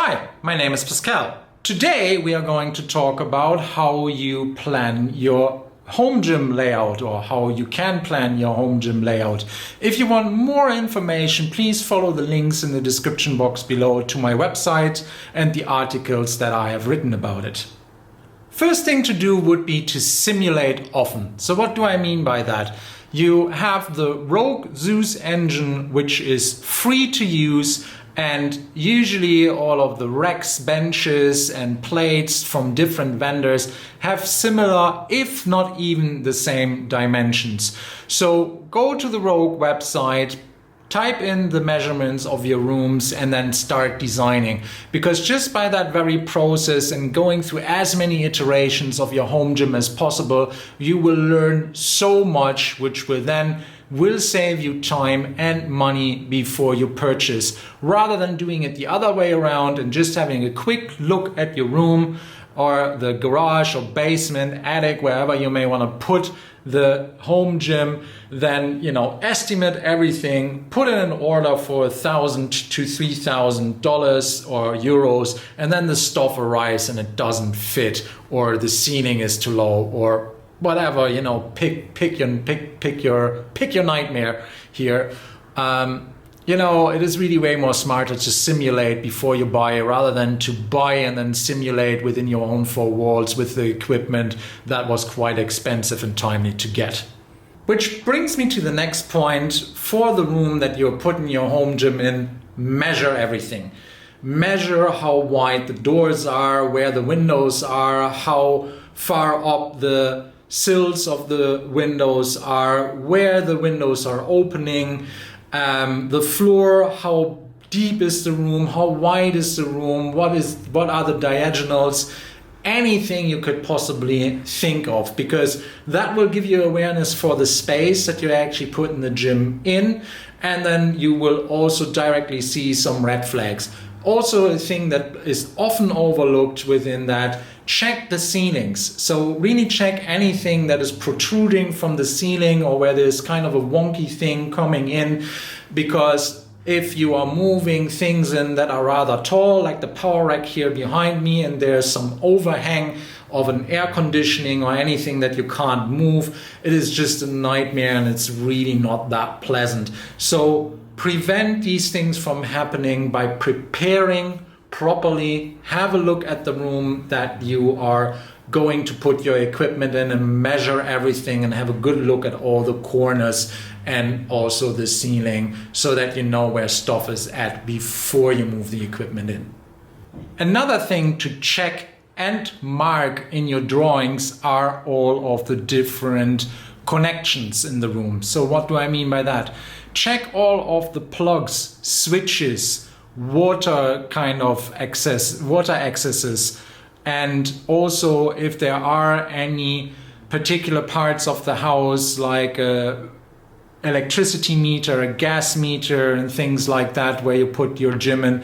Hi, my name is Pascal. Today we are going to talk about how you plan your home gym layout, or how you can plan your home gym layout. If you want more information, please follow the links in the description box below to my website and the articles that I have written about it. First thing to do would be to simulate often. So what do I mean by that? You have the Rogue Zeus engine, which is free to use, and usually all of the racks, benches and plates from different vendors have similar, if not even the same dimensions. So go to the Rogue website, type in the measurements of your rooms and then start designing. Because just by that very process and going through as many iterations of your home gym as possible, you will learn so much, which will save you time and money before you purchase, rather than doing it the other way around and just having a quick look at your room or the garage or basement, attic, wherever you may want to put the home gym, then estimate everything, put in an order for $1,000 to $3,000 or euros, and then the stuff arrives and it doesn't fit, or the ceiling is too low, or whatever, pick your nightmare here. It is really way more smarter to simulate before you buy, rather than to buy and then simulate within your own four walls with the equipment that was quite expensive and timely to get. Which brings me to the next point. For the room that you're putting your home gym in, measure everything. Measure how wide the doors are, where the windows are, how far up the sills of the windows are, where the windows are opening, the floor, how deep is the room, how wide is the room, what are the diagonals, anything you could possibly think of, because that will give you awareness for the space that you're actually putting the gym in, and then you will also directly see some red flags. Also, a thing that is often overlooked within that, check the ceilings. So really check anything that is protruding from the ceiling, or where there's kind of a wonky thing coming in, because if you are moving things in that are rather tall, like the power rack here behind me, and there's some overhang of an air conditioning or anything that you can't move, it is just a nightmare and it's really not that pleasant. So prevent these things from happening by preparing properly. Have a look at the room that you are going to put your equipment in, and measure everything, and have a good look at all the corners and also the ceiling, so that you know where stuff is at before you move the equipment in. Another thing to check and mark in your drawings are all of the different connections in the room. So what do I mean by that? Check all of the plugs, switches, water accesses, and also if there are any particular parts of the house, like a electricity meter, a gas meter and things like that, where you put your gym in,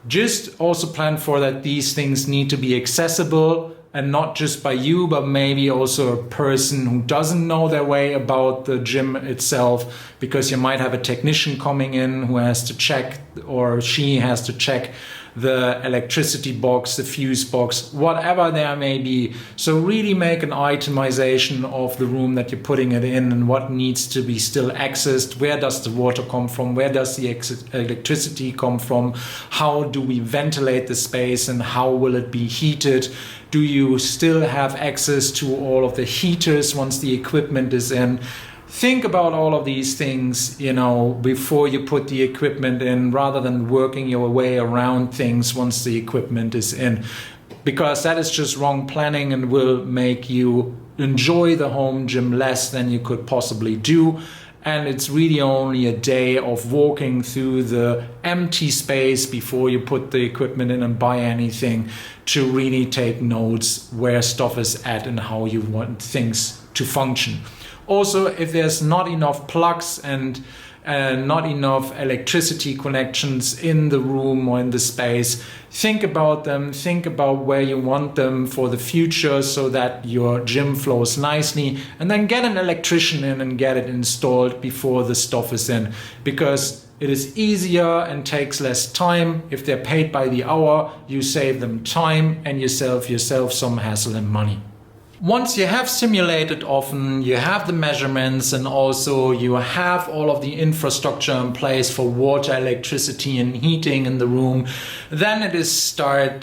just also plan for that these things need to be accessible, and not just by you, but maybe also a person who doesn't know their way about the gym itself, because you might have a technician coming in who has to check, or she has to check the electricity box, the fuse box, whatever there may be. So really make an itemization of the room that you're putting it in, and what needs to be still accessed. Where does the water come from? Where does the electricity come from? How do we ventilate the space, and how will it be heated? Do you still have access to all of the heaters once the equipment is in? Think about all of these things, before you put the equipment in, rather than working your way around things once the equipment is in, because that is just wrong planning and will make you enjoy the home gym less than you could possibly do. And it's really only a day of walking through the empty space before you put the equipment in and buy anything, to really take notes where stuff is at and how you want things to function. Also, if there's not enough plugs and not enough electricity connections in the room or in the space, think about them, think about where you want them for the future, so that your gym flows nicely, and then get an electrician in and get it installed before the stuff is in. Because it is easier and takes less time. If they're paid by the hour, you save them time and you save yourself some hassle and money. Once you have simulated often, you have the measurements, and also you have all of the infrastructure in place for water, electricity and heating in the room, then it is time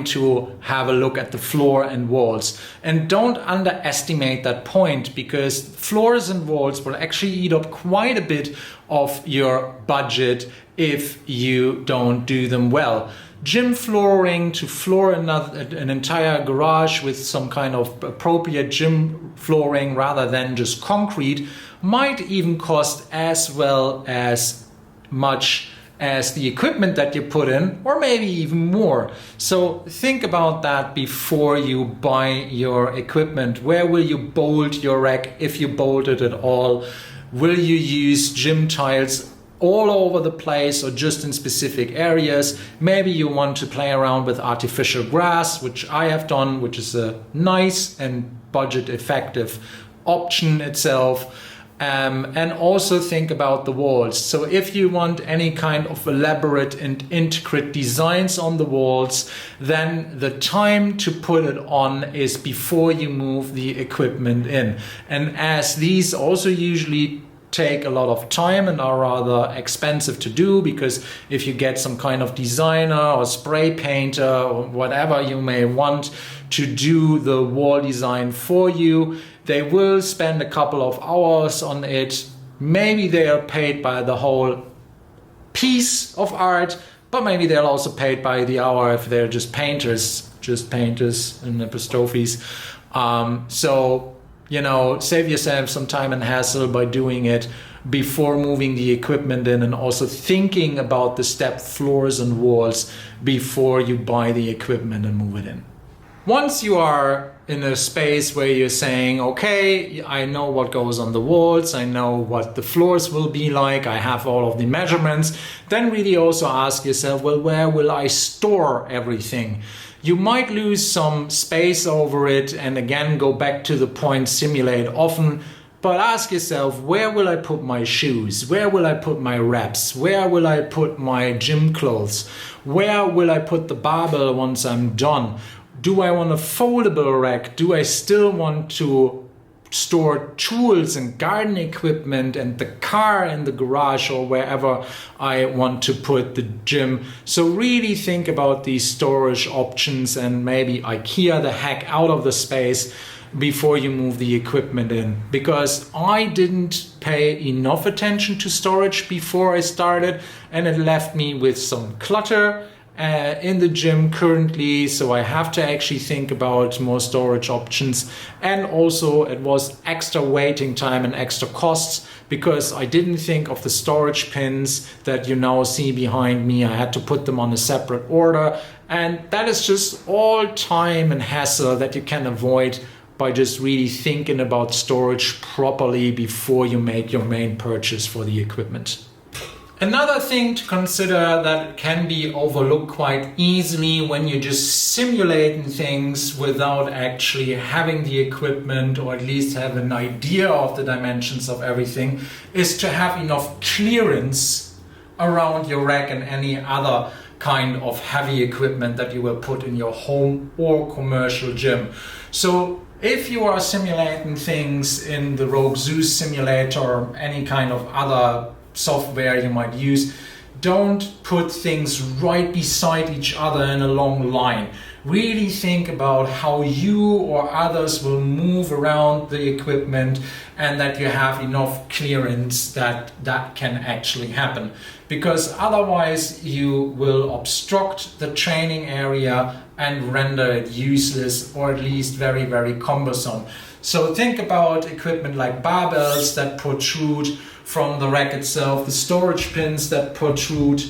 to have a look at the floor and walls. And don't underestimate that point, because floors and walls will actually eat up quite a bit of your budget if you don't do them well. Gym flooring, to floor an entire garage with some kind of appropriate gym flooring rather than just concrete, might even cost as well as much as the equipment that you put in, or maybe even more. So think about that before you buy your equipment. Where will you bolt your rack, if you bolt it at all? Will you use gym tiles all over the place or just in specific areas? Maybe you want to play around with artificial grass, which I have done, which is a nice and budget effective option itself. And also think about the walls. So if you want any kind of elaborate and intricate designs on the walls, then the time to put it on is before you move the equipment in. And as these also usually take a lot of time and are rather expensive to do, because if you get some kind of designer or spray painter or whatever you may want to do the wall design for you, they will spend a couple of hours on it. Maybe they are paid by the whole piece of art, but maybe they're also paid by the hour if they're just painters and apostrophes. So save yourself some time and hassle by doing it before moving the equipment in, and also thinking about the step floors and walls before you buy the equipment and move it in. Once you are in a space where you're saying, okay, I know what goes on the walls, I know what the floors will be like, I have all of the measurements, then really also ask yourself, well, where will I store everything? You might lose some space over it, and again, go back to the point, simulate often, but ask yourself, where will I put my shoes? Where will I put my wraps? Where will I put my gym clothes? Where will I put the barbell once I'm done? Do I want a foldable rack? Do I still want to store tools and garden equipment and the car in the garage or wherever I want to put the gym? So really think about these storage options, and maybe IKEA the heck out of the space before you move the equipment in, because I didn't pay enough attention to storage before I started, and it left me with some clutter in the gym currently. So I have to actually think about more storage options, and also it was extra waiting time and extra costs because I didn't think of the storage pins that you now see behind me. I had to put them on a separate order, and that is just all time and hassle that you can avoid by just really thinking about storage properly before you make your main purchase for the equipment. Another thing to consider that can be overlooked quite easily when you're just simulating things without actually having the equipment, or at least have an idea of the dimensions of everything, is to have enough clearance around your rack and any other kind of heavy equipment that you will put in your home or commercial gym. So if you are simulating things in the Rogue Zeus simulator or any kind of other software you might use, don't put things right beside each other in a long line. Really think about how you or others will move around the equipment, and that you have enough clearance that can actually happen, because otherwise you will obstruct the training area and render it useless, or at least very, very cumbersome. So think about equipment like barbells that protrude from the rack itself, the storage pins that protrude,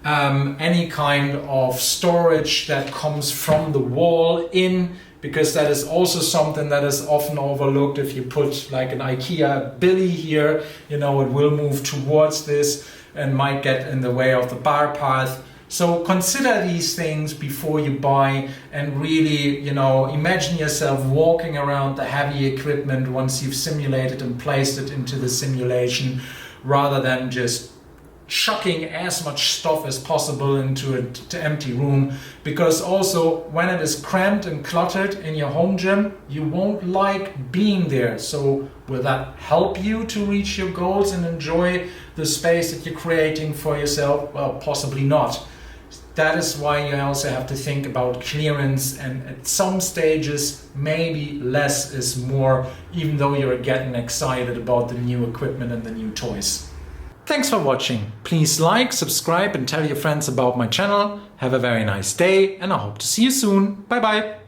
any kind of storage that comes from the wall in, because that is also something that is often overlooked. If you put like an IKEA billy here, it will move towards this and might get in the way of the bar path. So consider these things before you buy, and really, imagine yourself walking around the heavy equipment once you've simulated and placed it into the simulation. rather than just chucking as much stuff as possible into an empty room, because also when it is cramped and cluttered in your home gym, you won't like being there. So will that help you to reach your goals and enjoy the space that you're creating for yourself? Well, possibly not. That is why you also have to think about clearance, and at some stages maybe less is more, even though you're getting excited about the new equipment and the new toys. Thanks for watching. Please like, subscribe and tell your friends about my channel. Have a very nice day and I hope to see you soon. Bye bye.